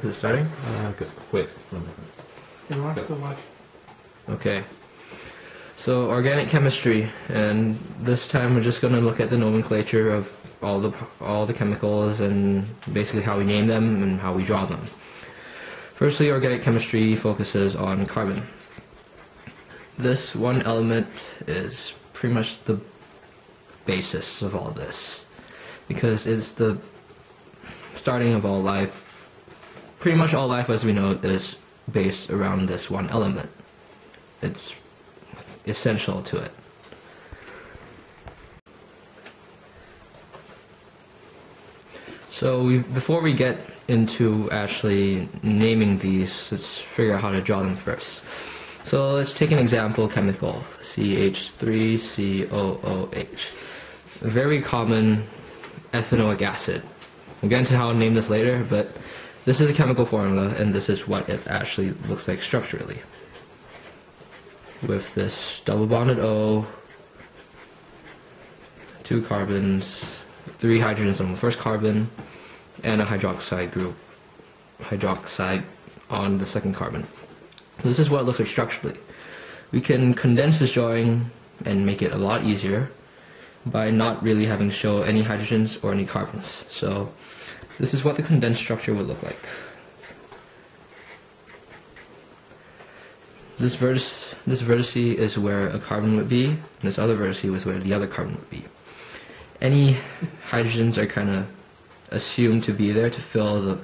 Is it starting? Good. Wait. It wants to watch. Okay. So organic chemistry, and this time we're just going to look at the nomenclature of all the chemicals and basically how we name them and how we draw them. Firstly, organic chemistry focuses on carbon. This one element is pretty much the basis of all this, because it's the starting of all life. Pretty much all life as we know it is based around this one element. It's essential to it. So before we get into actually naming these, let's figure out how to draw them first. So let's take an example chemical, CH3COOH. A very common ethanoic acid. We'll get into how to name this later, but this is a chemical formula, and this is what it actually looks like structurally. With this double bonded O, 2 carbons, 3 hydrogens on the first carbon, and a hydroxide group, hydroxide on the second carbon. This is what it looks like structurally. We can condense this drawing and make it a lot easier by not really having to show any hydrogens or any carbons. So this is what the condensed structure would look like. This vertex is where a carbon would be, and this other vertex is where the other carbon would be. Any hydrogens are kind of assumed to be there to fill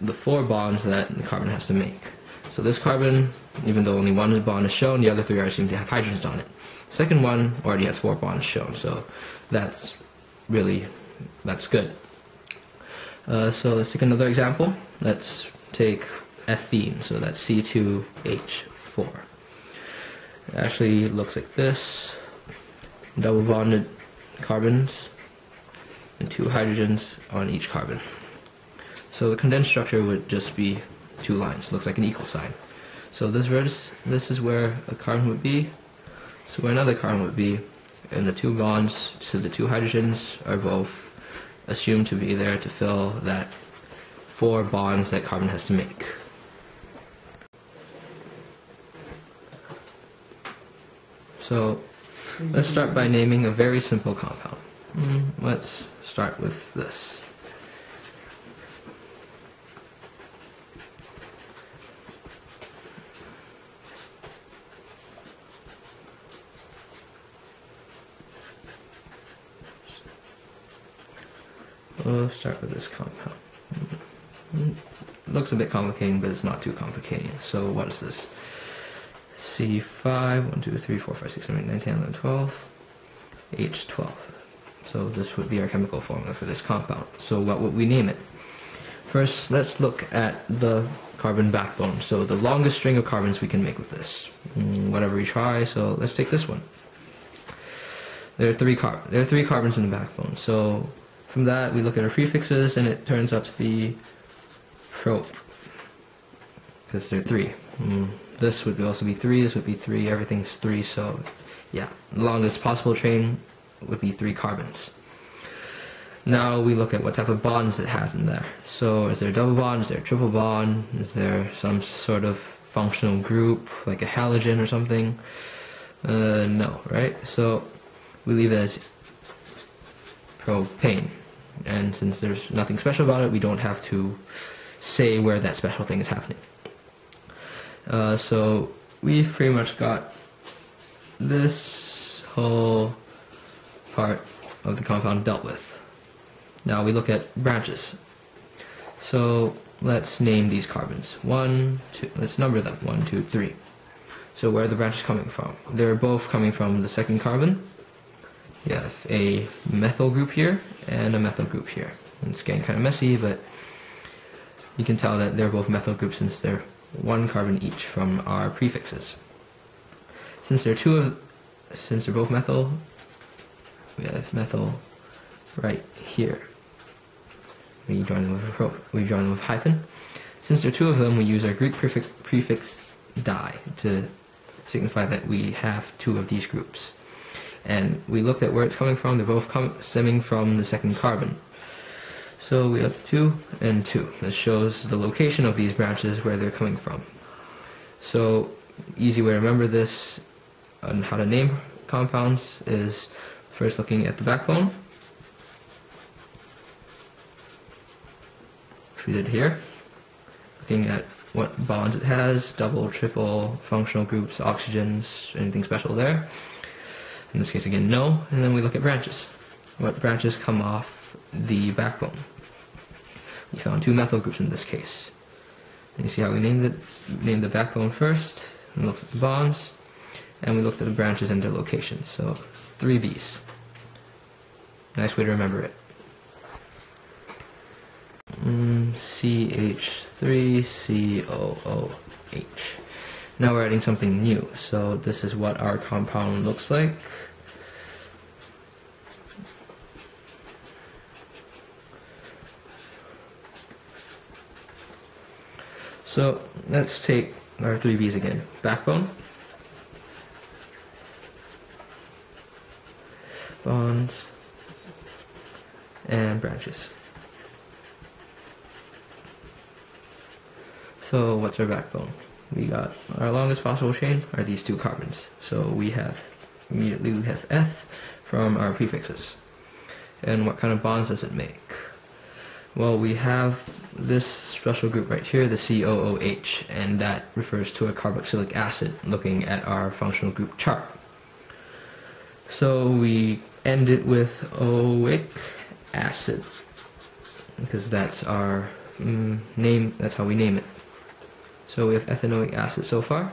the 4 bonds that the carbon has to make. So this carbon, even though only one bond is shown, the other 3 are assumed to have hydrogens on it. The second one already has 4 bonds shown, so that's good. So let's take another example. Let's take ethene, so that's C2H4. It actually looks like this. Double bonded carbons and 2 hydrogens on each carbon. So the condensed structure would just be 2 lines. Looks like an equal sign. So this is where a carbon would be, so where another carbon would be, and the 2 bonds to the 2 hydrogens are both assumed to be there to fill that 4 bonds that carbon has to make. So let's start by naming a very simple compound. Let's start with this. We'll start with this compound. Looks a bit complicating, but it's not too complicating. So what is this? C5, 1, 2, 3, 4, 5, 6, 7, 8, 9, 10, 11, 12, H12. So this would be our chemical formula for this compound. So what would we name it? First, let's look at the carbon backbone. So the longest string of carbons we can make with this. Whatever we try, so let's take this one. There are 3 carbons in the backbone. So from that, we look at our prefixes, and it turns out to be prop, because there are 3. This would also be 3, this would be 3, everything's 3, so yeah, the longest possible chain would be 3 carbons. Now we look at what type of bonds it has in there. So is there a double bond, is there a triple bond, is there some sort of functional group, like a halogen or something? No, right? So we leave it as propane. And since there's nothing special about it, we don't have to say where that special thing is happening. So we've pretty much got this whole part of the compound dealt with. Now we look at branches. So let's name these carbons. 1, 2, let's number them. 1, 2, 3. So where are the branches coming from? They're both coming from the second carbon. You have a methyl group here and a methyl group here. And it's getting kind of messy, but you can tell that they're both methyl groups since they're 1 carbon each from our prefixes. Since they're both methyl, we have methyl right here. We join them with hyphen. Since there are 2 of them, we use our Greek prefix di to signify that we have 2 of these groups. And we looked at where it's coming from. They're both stemming from the second carbon. So we have 2 and 2. This shows the location of these branches, where they're coming from. So easy way to remember this and how to name compounds is first looking at the backbone, which we did here, looking at what bonds it has, double, triple, functional groups, oxygens, anything special there. In this case again, no. And then we look at branches. What branches come off the backbone? We found 2 methyl groups in this case. And you see how we named the backbone first, and looked at the bonds, and we looked at the branches and their locations. So 3 Bs. Nice way to remember it. CH3COOH. Now we're adding something new. So this is what our compound looks like. So let's take our 3 Bs again. Backbone, bonds, and branches. So what's our backbone? We got our longest possible chain are these 2 carbons. So we have F from our prefixes. And what kind of bonds does it make? Well, we have this special group right here, the COOH, and that refers to a carboxylic acid, looking at our functional group chart. So we end it with oic acid, because that's our name, that's how we name it. So we have ethanoic acid so far,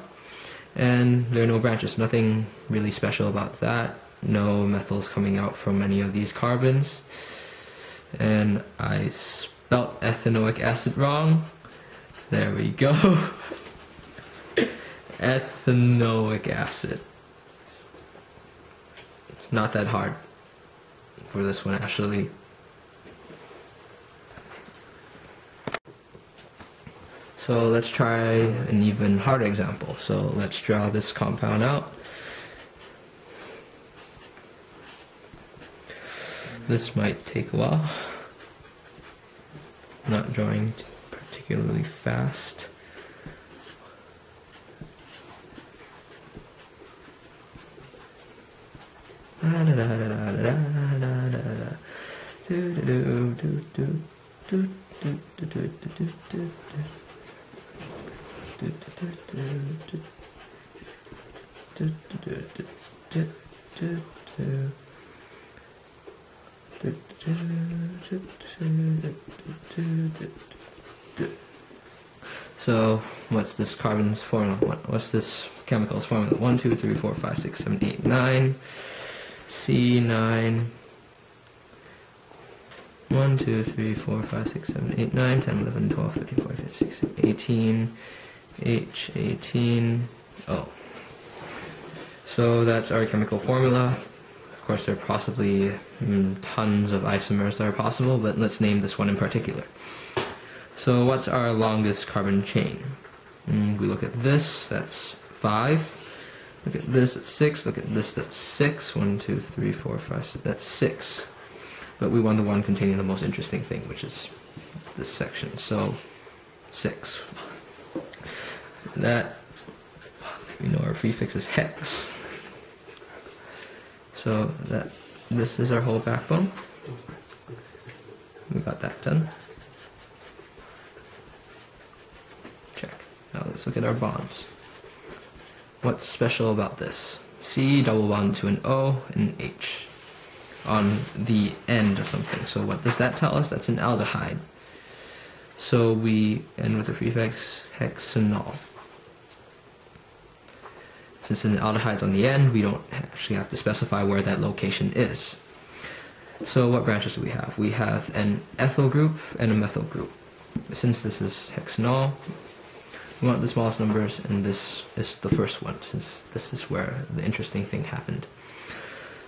and there are no branches, nothing really special about that, no methyls coming out from any of these carbons. And I spelt ethanoic acid wrong. There we go. Ethanoic acid. It's not that hard for this one, actually. So let's try an even harder example. So let's draw this compound out. This might take a while. Not drawing particularly fast. So what's this carbon's formula? What's this chemical's formula? 1, 2, 3, 4, 5, 6, 7, 8, 9. C9. 1, 2, 3, 4, 5, 6, 7, 8, 9, 10, 11, 12, 13, 14, 15, 16, 18. H18. O. So that's our chemical formula. Of course, there are possibly tons of isomers that are possible, but let's name this one in particular. So what's our longest carbon chain? We look at this, that's 5. Look at this, that's 6. Look at this, that's 6. 1, 2, 3, 4, 5, 6. That's 6. But we want the one containing the most interesting thing, which is this section. So 6. That, we know our prefix is hex. So this is our whole backbone. We got that done. Check. Now let's look at our bonds. What's special about this? C double bond to an O and an H on the end of something. So what does that tell us? That's an aldehyde. So we end with the prefix hexanol. Since an aldehyde's on the end, we don't actually have to specify where that location is. So what branches do we have? We have an ethyl group and a methyl group. Since this is hexanol, we want the smallest numbers, and this is the first one, since this is where the interesting thing happened.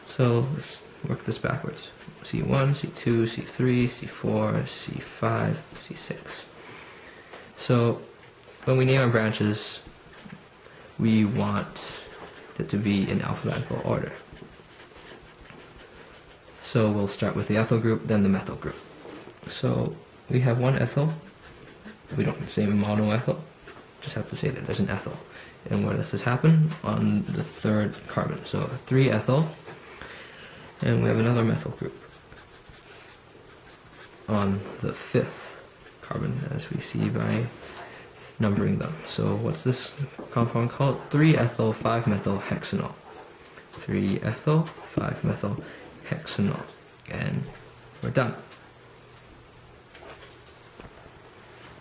So let's work this backwards. C1, C2, C3, C4, C5, C6. So when we name our branches, we want it to be in alphabetical order. So we'll start with the ethyl group, then the methyl group. So we have one ethyl. We don't say monoethyl, just have to say that there's an ethyl. And where does this happen? On the third carbon. So 3-ethyl, and we have another methyl group on the 5th carbon, as we see by numbering them. So what's this compound called? 3-ethyl 5-methyl hexanol. 3-ethyl 5-methyl hexanol. And we're done.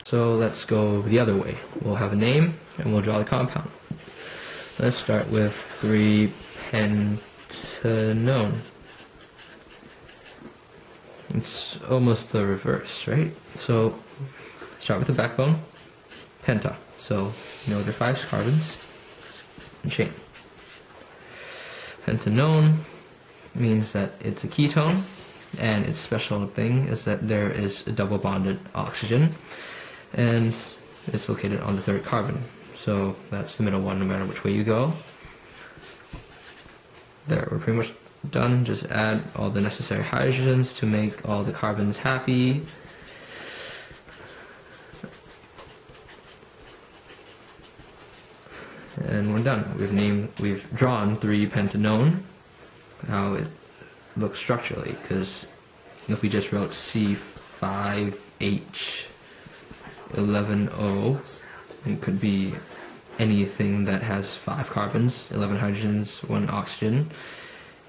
So let's go the other way. We'll have a name and we'll draw the compound. Let's start with 3-pentanone. It's almost the reverse, right? So start with the backbone, penta. So you know there are 5 carbons and chain. Pentanone means that it's a ketone, and its special thing is that there is a double bonded oxygen, and it's located on the 3rd carbon. So that's the middle one no matter which way you go. There, we're pretty much done. Just add all the necessary hydrogens to make all the carbons happy. And we're done. We've drawn 3-pentanone, how it looks structurally, because if we just wrote C5H11O, it could be anything that has 5 carbons, 11 hydrogens, 1 oxygen,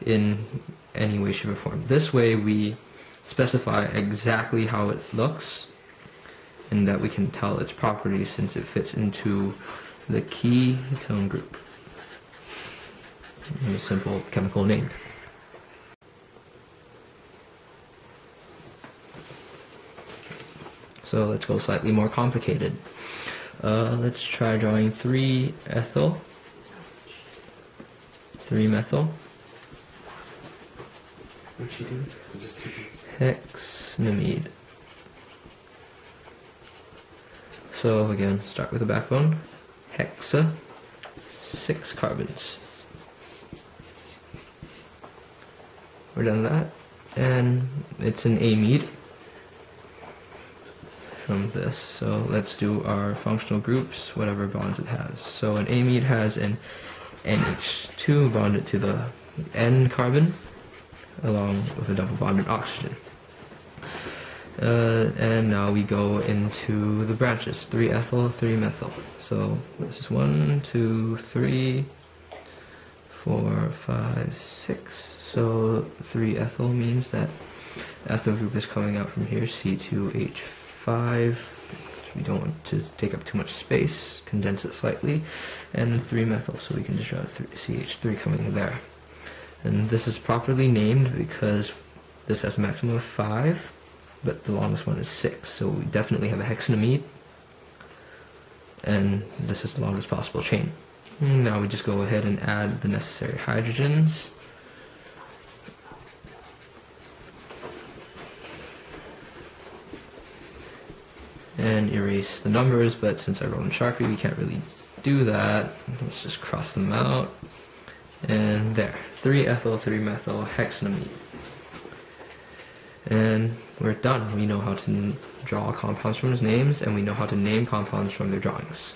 in any way, shape, or form. This way we specify exactly how it looks, and that we can tell its properties since it fits into the ketone group. A simple chemical name. So let's go slightly more complicated. Let's try drawing 3-ethyl, 3-methyl, hexanamide. So again, start with the backbone. Hexa, 6 carbons. We're done with that, and it's an amide from this. So let's do our functional groups, whatever bonds it has. So an amide has an NH2 bonded to the N carbon, along with a double bonded oxygen. And now we go into the branches. 3-ethyl, 3-methyl. So this is 1, 2, 3, 4, 5, 6. So 3-ethyl means that ethyl group is coming out from here, C2H5. We don't want to take up too much space, condense it slightly. And 3-methyl, so we can just draw CH3 coming there. And this is properly named because this has a maximum of 5. But the longest one is 6, so we definitely have a hexanamide, and this is the longest possible chain. And now we just go ahead and add the necessary hydrogens. And erase the numbers, but since I wrote in Sharpie, we can't really do that. Let's just cross them out. And there, 3-ethyl, 3-methyl hexanamide. And we're done. We know how to draw compounds from its names, and we know how to name compounds from their drawings.